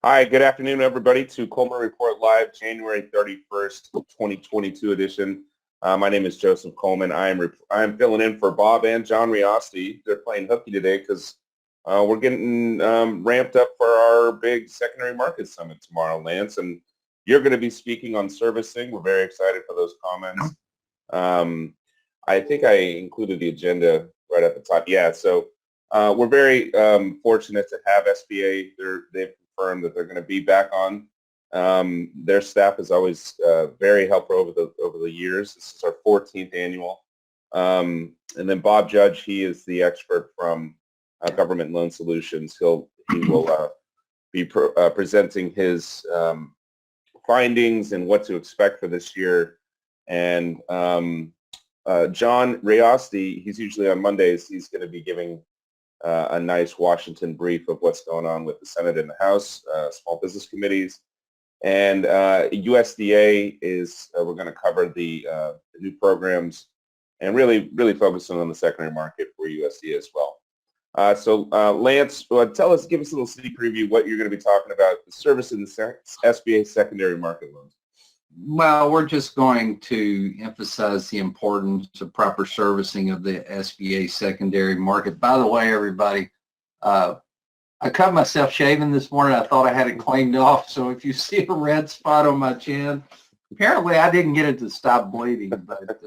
Hi, good afternoon, everybody, to Coleman Report Live, January 31st, 2022 edition. My name is Joseph Coleman. I am filling in for Bob and John Riosti. They're playing hooky today because we're getting ramped up for our big secondary market summit tomorrow, Lance. And you're going to be speaking on servicing. We're very excited for those comments. I think I included the agenda right at the top. Yeah, so we're very fortunate to have SBA. They've confirmed that they're going to be back on. Their staff is always very helpful over the years. This is our 14th annual. And then Bob Judge, he is the expert from Government Loan Solutions. He will be presenting his findings and what to expect for this year. And John Riosti, he's usually on Mondays. He's going to be giving a nice Washington brief of what's going on with the Senate and the House, small business committees. And USDA is, we're going to cover the new programs and really focusing on the secondary market for USDA as well. So Lance, give us a little city preview what you're going to be talking about, the service in the SBA secondary market loans. Well, we're just going to emphasize the importance of proper servicing of the SBA secondary market. By the way, everybody, I cut myself shaving this morning. I thought I had it cleaned off. So if you see a red spot on my chin, apparently I didn't get it to stop bleeding. But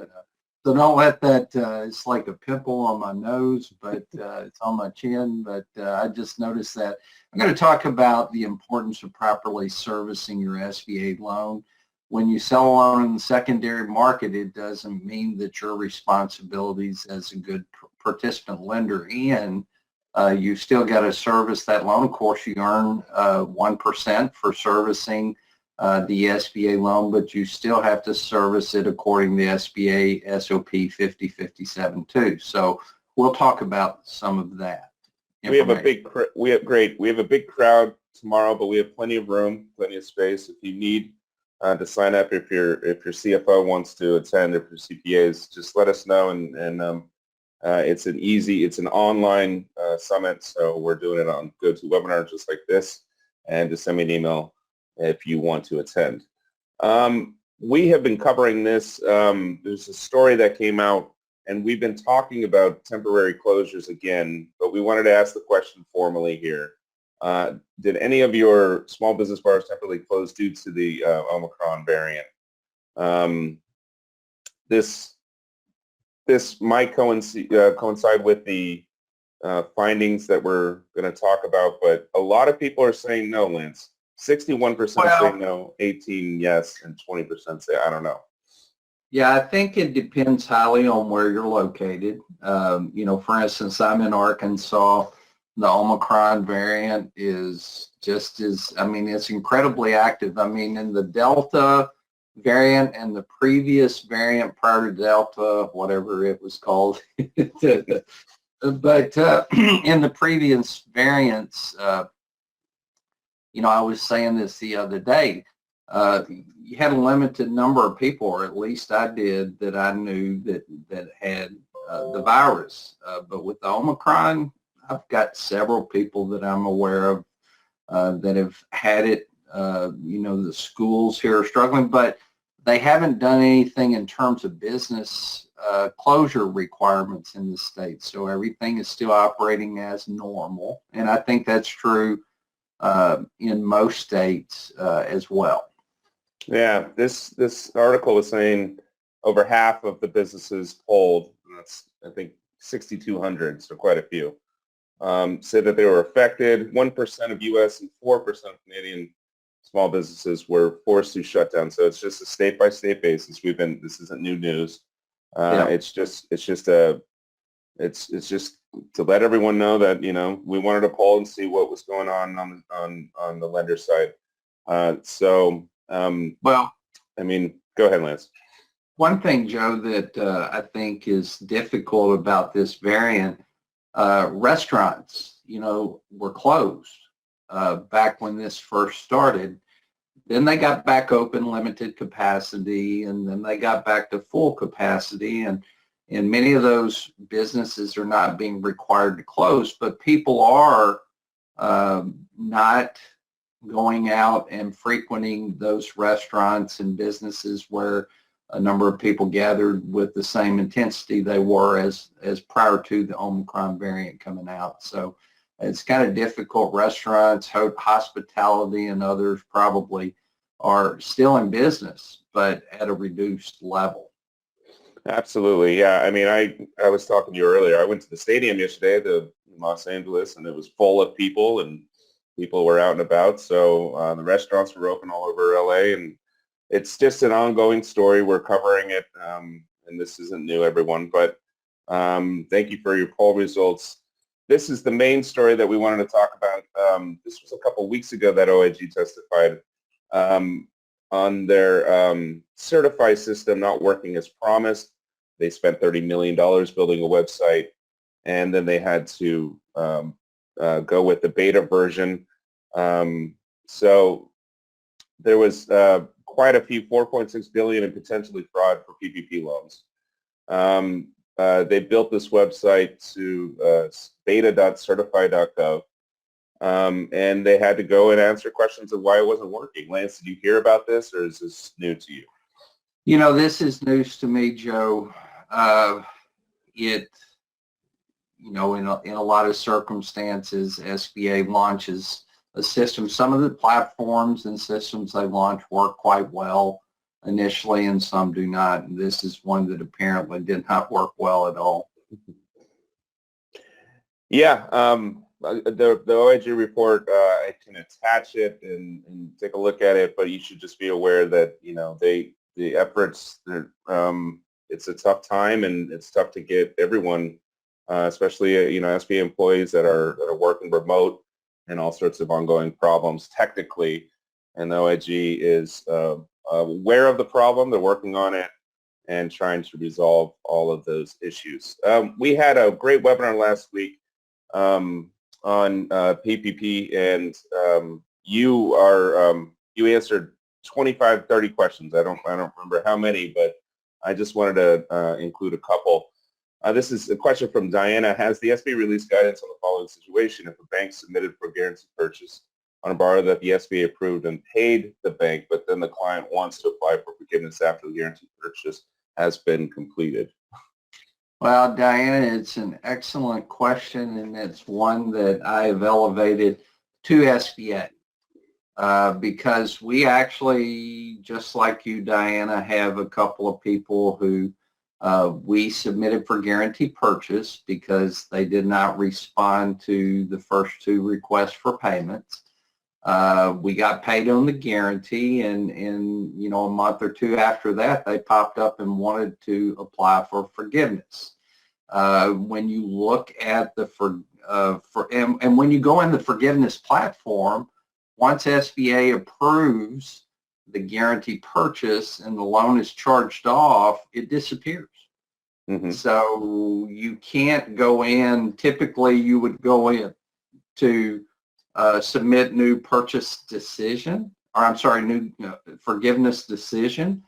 so don't let that, it's like a pimple on my nose, but it's on my chin. But I just noticed that. I'm going to talk about the importance of properly servicing your SBA loan. When you sell a loan in the secondary market, it doesn't mean that your responsibilities as a good participant lender in, you still got to service that loan. Of course, you earn 1% for servicing the SBA loan, but you still have to service it according to SBA SOP 5057 too. So we'll talk about some of that. We have a big crowd tomorrow, but we have plenty of room, plenty of space. If you need to sign up, if your CFO wants to attend, if your CPAs, just let us know. And it's an online summit, so we're doing it on GoToWebinar just like this, and just send me an email if you want to attend. We have been covering this. There's a story that came out, and we've been talking about temporary closures again, but we wanted to ask the question formally here. Did any of your small business bars temporarily close due to the Omicron variant? This might coincide with the findings that we're going to talk about, but a lot of people are saying no, Lance. 61% say no, 18% yes, and 20% say I don't know. Yeah, I think it depends highly on where you're located. For instance, I'm in Arkansas. The Omicron variant is it's incredibly active. In the Delta variant and the previous variant prior to Delta, whatever it was called, but in the previous variants, I was saying this the other day, you had a limited number of people, or at least I did, that I knew that had the virus. But with the Omicron, I've got several people that I'm aware of that have had it. The schools here are struggling, but they haven't done anything in terms of business closure requirements in the state. So everything is still operating as normal. And I think that's true in most states as well. Yeah, this article was saying over half of the businesses polled, and that's, I think, 6,200, so quite a few, said that they were affected. 1% of U.S. and 4% of Canadian small businesses were forced to shut down. So it's just a state-by-state basis. This isn't new news. It's just to let everyone know that we wanted to poll and see what was going on the lender side. Go ahead, Lance. One thing, Joe, that I think is difficult about this variant. Restaurants, were closed back when this first started. Then they got back open, limited capacity, and then they got back to full capacity. And many of those businesses are not being required to close, but people are not going out and frequenting those restaurants and businesses where a number of people gathered with the same intensity they were as prior to the Omicron variant coming out. So it's kind of difficult. Restaurants, hospitality, and others probably are still in business, but at a reduced level. Absolutely, yeah. I mean, I was talking to you earlier. I went to the stadium yesterday, the Los Angeles, and it was full of people, and people were out and about. So the restaurants were open all over LA, and it's just an ongoing story. We're covering it, and this isn't new, everyone. But thank you for your poll results. This is the main story that we wanted to talk about. This was a couple of weeks ago that OIG testified on their Certify system not working as promised. They spent $30 million building a website, and then they had to go with the beta version. So there was quite a few, 4.6 billion in potentially fraud for PPP loans. They built this website to beta.certify.gov, and they had to go and answer questions of why it wasn't working. Lance, did you hear about this, or is this new to you? You know, this is news to me, Joe. In a lot of circumstances, SBA launches a system. Some of the platforms and systems they launch work quite well initially, and some do not. And this is one that apparently did not work well at all. Yeah, the OIG report, I can attach it and take a look at it, but you should just be aware that, you know, the efforts, it's a tough time, and it's tough to get everyone, especially, you know, SBA employees that are working remote, and all sorts of ongoing problems technically. And the OIG is aware of the problem. They're working on it and trying to resolve all of those issues. We had a great webinar last week on PPP, and you answered 25, 30 questions. I don't remember how many, but I just wanted to include a couple. This is a question from Diana. Has the SBA released guidance on the following situation? If a bank submitted for guaranteed purchase on a borrower that the SBA approved and paid the bank, but then the client wants to apply for forgiveness after the guaranteed purchase has been completed? Well, Diana, it's an excellent question, and it's one that I have elevated to SBA because we actually, just like you, Diana, have a couple of people who we submitted for guarantee purchase because they did not respond to the first two requests for payments. We got paid on the guarantee, and you know, a month or two after that, they popped up and wanted to apply for forgiveness. When you look at the and when you go in the forgiveness platform, once SBA approves the guarantee purchase and the loan is charged off, it disappears. Mm-hmm. So you can't go in. Typically, you would go in to submit new purchase decision, or I'm sorry, new forgiveness decision,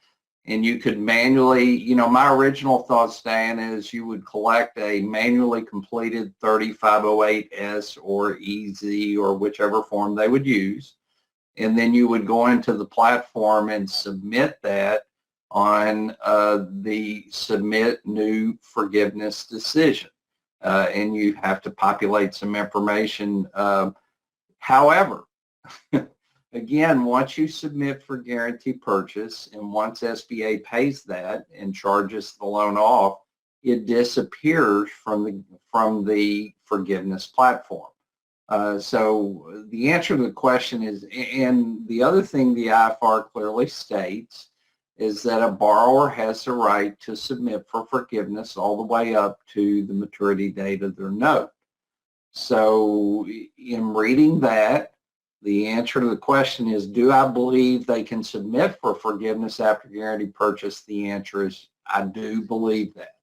and you could manually, you know, my original thoughts, Dan, is you would collect a manually completed 3508S or EZ or whichever form they would use, and then you would go into the platform and submit that on the submit new forgiveness decision, and you have to populate some information. However, again, once you submit for guarantee purchase and once SBA pays that and charges the loan off, it disappears from the forgiveness platform. So the answer to the question is, and the other thing the IFR clearly states, is that a borrower has the right to submit for forgiveness all the way up to the maturity date of their note. So in reading that, the answer to the question is, do I believe they can submit for forgiveness after guarantee purchase? The answer is, I do believe that.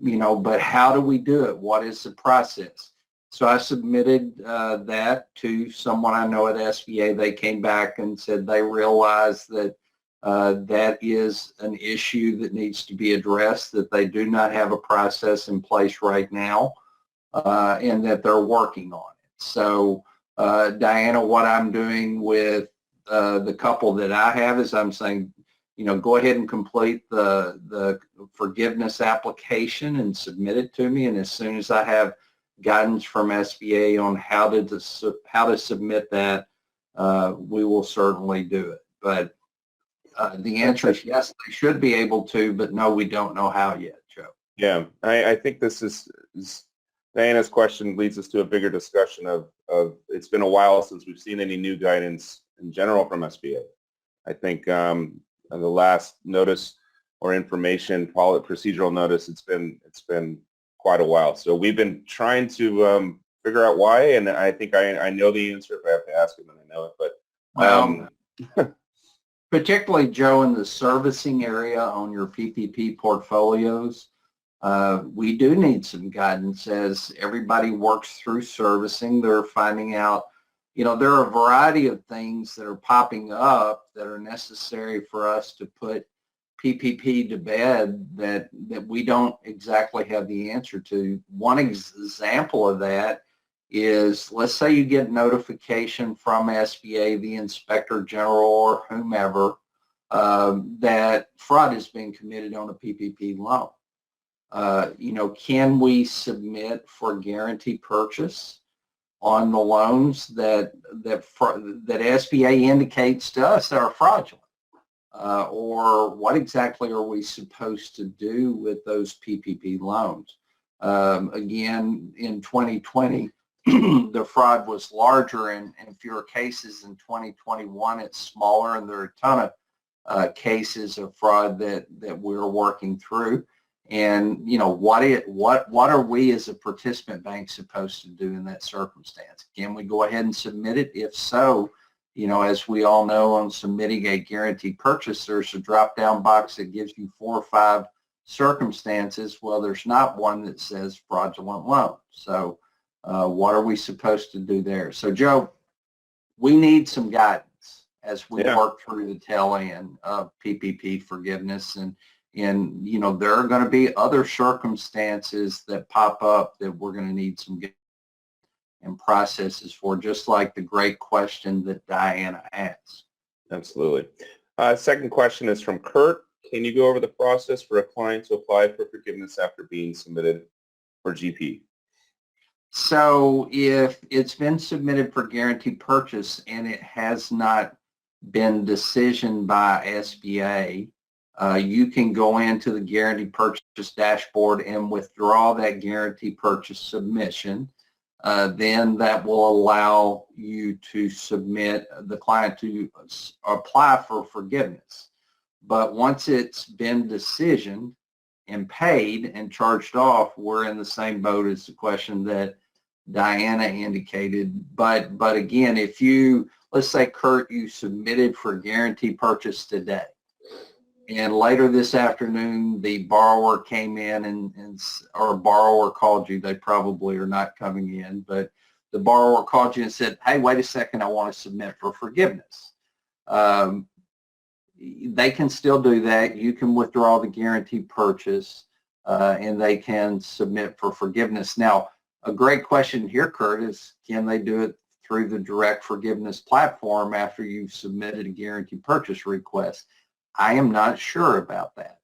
You know, but how do we do it? What is the process? So I submitted that to someone I know at SBA. They came back and said they realized that that is an issue that needs to be addressed, that they do not have a process in place right now, and that they're working on it. So Diana, what I'm doing with the couple that I have is I'm saying, go ahead and complete the forgiveness application and submit it to me. And as soon as I have guidance from SBA on how to submit that, we will certainly do it. But the answer is yes, they should be able to, but no, we don't know how yet, Joe. Yeah, I think this is Diana's question leads us to a bigger discussion of it's been a while since we've seen any new guidance in general from SBA. I think the last notice or information, call it procedural notice, it's been quite a while. So we've been trying to figure out why, and I think I know the answer. If I have to ask him, then I know it. But particularly, Joe, in the servicing area on your PPP portfolios, we do need some guidance as everybody works through servicing. They're finding out, there are a variety of things that are popping up that are necessary for us to put PPP to bed that we don't exactly have the answer to. One example of that is, let's say you get notification from SBA, the Inspector General or whomever, that fraud is being committed on a PPP loan. Can we submit for guarantee purchase on the loans that SBA indicates to us that are fraudulent? Or what exactly are we supposed to do with those PPP loans? Again, in 2020, the fraud was larger and fewer cases. In 2021, it's smaller, and there are a ton of cases of fraud that we're working through. And what are we as a participant bank supposed to do in that circumstance? Can we go ahead and submit it? If so, as we all know, on submitting a guaranteed purchase, there's a drop-down box that gives you 4 or 5 circumstances. Well, there's not one that says fraudulent loan. So what are we supposed to do there? So, Joe, we need some guidance as we work through the tail end of PPP forgiveness. And there are going to be other circumstances that pop up that we're going to need some guidance and processes for, just like the great question that Diana asked. Absolutely. Second question is from Kurt. Can you go over the process for a client to apply for forgiveness after being submitted for GP? So if it's been submitted for guaranteed purchase and it has not been decisioned by SBA, you can go into the guaranteed purchase dashboard and withdraw that guaranteed purchase submission. Then that will allow you to submit the client to apply for forgiveness. But once it's been decisioned and paid and charged off, we're in the same boat as the question that Diana indicated. But again, if let's say, Kurt, you submitted for guaranteed purchase today, and later this afternoon, the borrower came in or borrower called you. They probably are not coming in, but the borrower called you and said, hey, wait a second, I want to submit for forgiveness. They can still do that. You can withdraw the guaranteed purchase, and they can submit for forgiveness. Now, a great question here, Kurt, is can they do it through the direct forgiveness platform after you've submitted a guaranteed purchase request? I am not sure about that.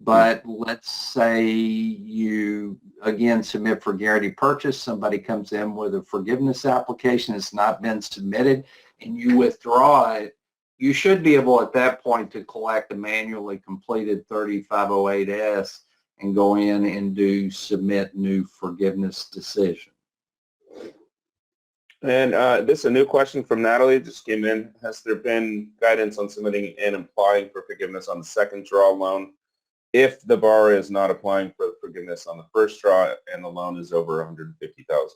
But let's say you, again, submit for guaranteed purchase. Somebody comes in with a forgiveness application. It's not been submitted, and you withdraw it. You should be able at that point to collect a manually completed 3508S and go in and submit new forgiveness decision. And this is a new question from Natalie, just came in. Has there been guidance on submitting and applying for forgiveness on the second draw loan if the borrower is not applying for forgiveness on the first draw and the loan is over $150,000?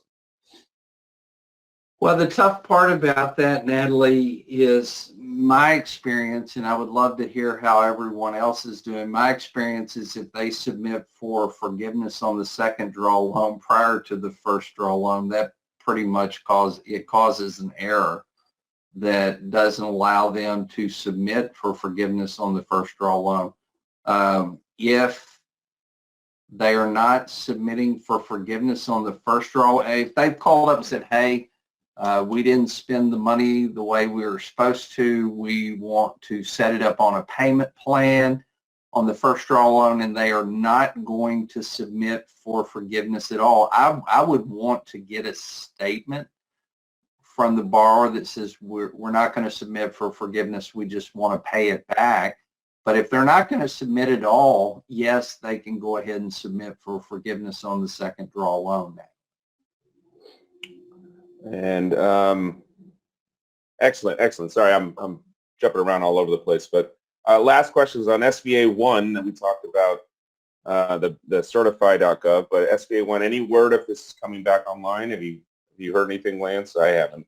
Well, the tough part about that, Natalie, is my experience, and I would love to hear how everyone else is doing. My experience is if they submit for forgiveness on the second draw loan prior to the first draw loan, that pretty much causes an error that doesn't allow them to submit for forgiveness on the first draw loan. If they are not submitting for forgiveness on the first draw, if they've called up and said, hey, We didn't spend the money the way we were supposed to. We want to set it up on a payment plan on the first draw loan, and they are not going to submit for forgiveness at all. I would want to get a statement from the borrower that says we're not going to submit for forgiveness. We just want to pay it back. But if they're not going to submit at all, yes, they can go ahead and submit for forgiveness on the second draw loan. And excellent. Sorry, I'm jumping around all over the place. But last question is on SBA 1 that we talked about, the certify.gov. But SBA 1, any word if this is coming back online? Have you heard anything, Lance? I haven't.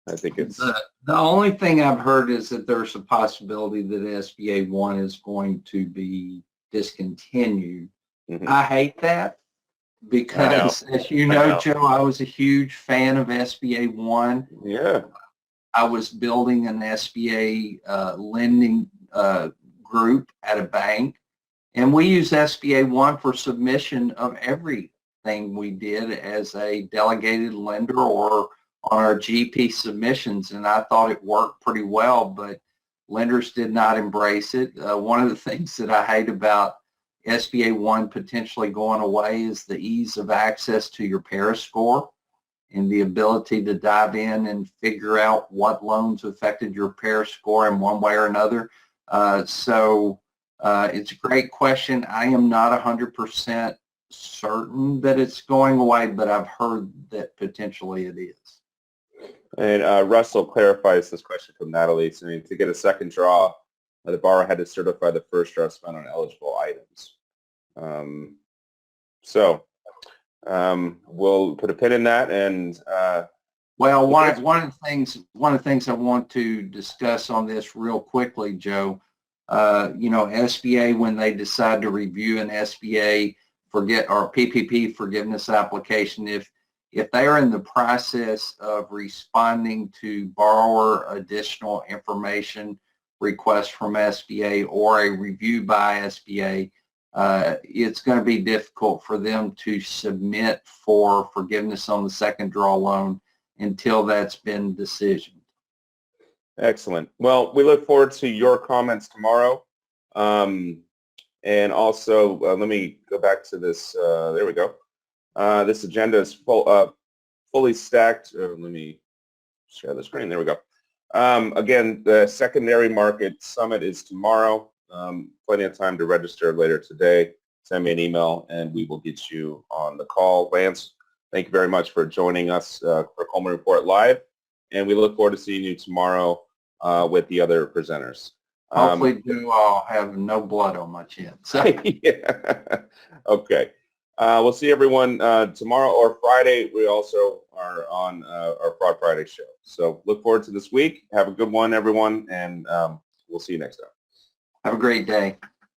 I think it's the only thing I've heard is that there's a possibility that SBA 1 is going to be discontinued. Mm-hmm. I hate that because, as you know, Joe, I was a huge fan of SBA 1. Yeah. I was building an SBA lending group at a bank, and we use SBA 1 for submission of everything we did as a delegated lender or on our GP submissions, and I thought it worked pretty well, but lenders did not embrace it. One of the things that I hate about SBA 1 potentially going away is the ease of access to your Paris score and the ability to dive in and figure out what loans affected your Paris score in one way or another. So it's a great question. I am not 100% certain that it's going away, but I've heard that potentially it is. And Russell clarifies this question from Natalie, saying to get a second draw, the borrower had to certify the first draw spent on eligible items. We'll put a pin in that. And well, one of the things I want to discuss on this real quickly, Joe. SBA, when they decide to review an SBA PPP forgiveness application, if they are in the process of responding to borrower additional information requests from SBA or a review by SBA, it's going to be difficult for them to submit for forgiveness on the second draw loan until that's been decisioned. Excellent. Well, we look forward to your comments tomorrow. And also, let me go back to this. There we go. This agenda is fully stacked. Let me share the screen. There we go. Again, the secondary market summit is tomorrow. Plenty of time to register later today. Send me an email and we will get you on the call. Lance, thank you very much for joining us for Coleman Report Live. And we look forward to seeing you tomorrow with the other presenters. Hopefully, I'll have no blood on my chin. So. Yeah. Okay. We'll see everyone tomorrow or Friday. We also are on our Fraud Friday show. So look forward to this week. Have a good one, everyone, and we'll see you next time. Have a great day.